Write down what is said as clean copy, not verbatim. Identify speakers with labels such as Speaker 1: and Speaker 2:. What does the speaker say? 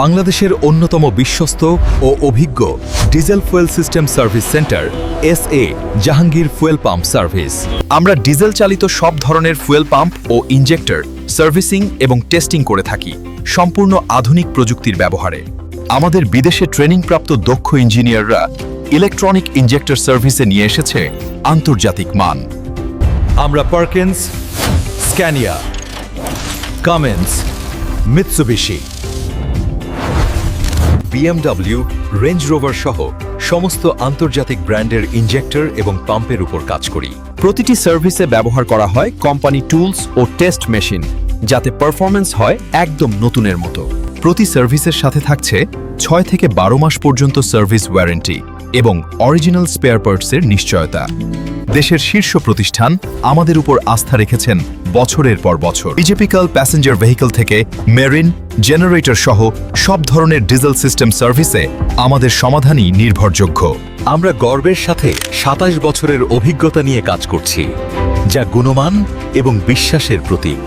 Speaker 1: বাংলাদেশের অন্যতম বিশ্বস্ত ও অভিজ্ঞ diesel fuel system service centre SA Jahangir fuel pump service. আমরা ডিজেল চালিত সব ধরনের ফুয়েল পাম্প ও ইনজেক্টর সার্ভিসিং এবং টেস্টিং করে থাকি সম্পূর্ণ আধুনিক প্রযুক্তির ব্যবহারে। আমাদের বিদেশে ট্রেনিংপ্রাপ্ত দক্ষ ইঞ্জিনিয়াররা ইলেকট্রনিক ইনজেক্টর সার্ভিসে নিয়ে এসেছে আন্তর্জাতিক মান। আমরা Perkins, Scania, কামেন্স, Mitsubishi, BMW, range rover সহ সমস্ত আন্তর্জাতিক ব্র্যান্ডের ইনজেক্টর এবং পাম্পের উপর কাজ করি।
Speaker 2: প্রতিটি সার্ভিসে ব্যবহার করা হয় কোম্পানি টুলস ও টেস্ট মেশিন, যাতে পারফরম্যান্স হয় একদম নতুনের মতো। প্রতি সার্ভিসের সাথে থাকছে 6 থেকে 12 মাস পর্যন্ত সার্ভিস ওয়ারেন্টি এবং অরিজিনাল স্পেয়ার পার্টসের নিশ্চয়তা। দেশের শীর্ষ প্রতিষ্ঠান আমাদের উপর আস্থা রেখেছেন বছরের পর বছর। ইজিপিক্যাল প্যাসেঞ্জার ভেহিকল থেকে মেরিন, জেনারেটর সহ সব ধরনের ডিজেল সিস্টেম সার্ভিসে আমাদের সমাধানই নির্ভরযোগ্য।
Speaker 1: আমরা গর্বের সাথে 27 বছরের অভিজ্ঞতা নিয়ে কাজ করছি, যা গুণমান এবং বিশ্বাসের প্রতীক।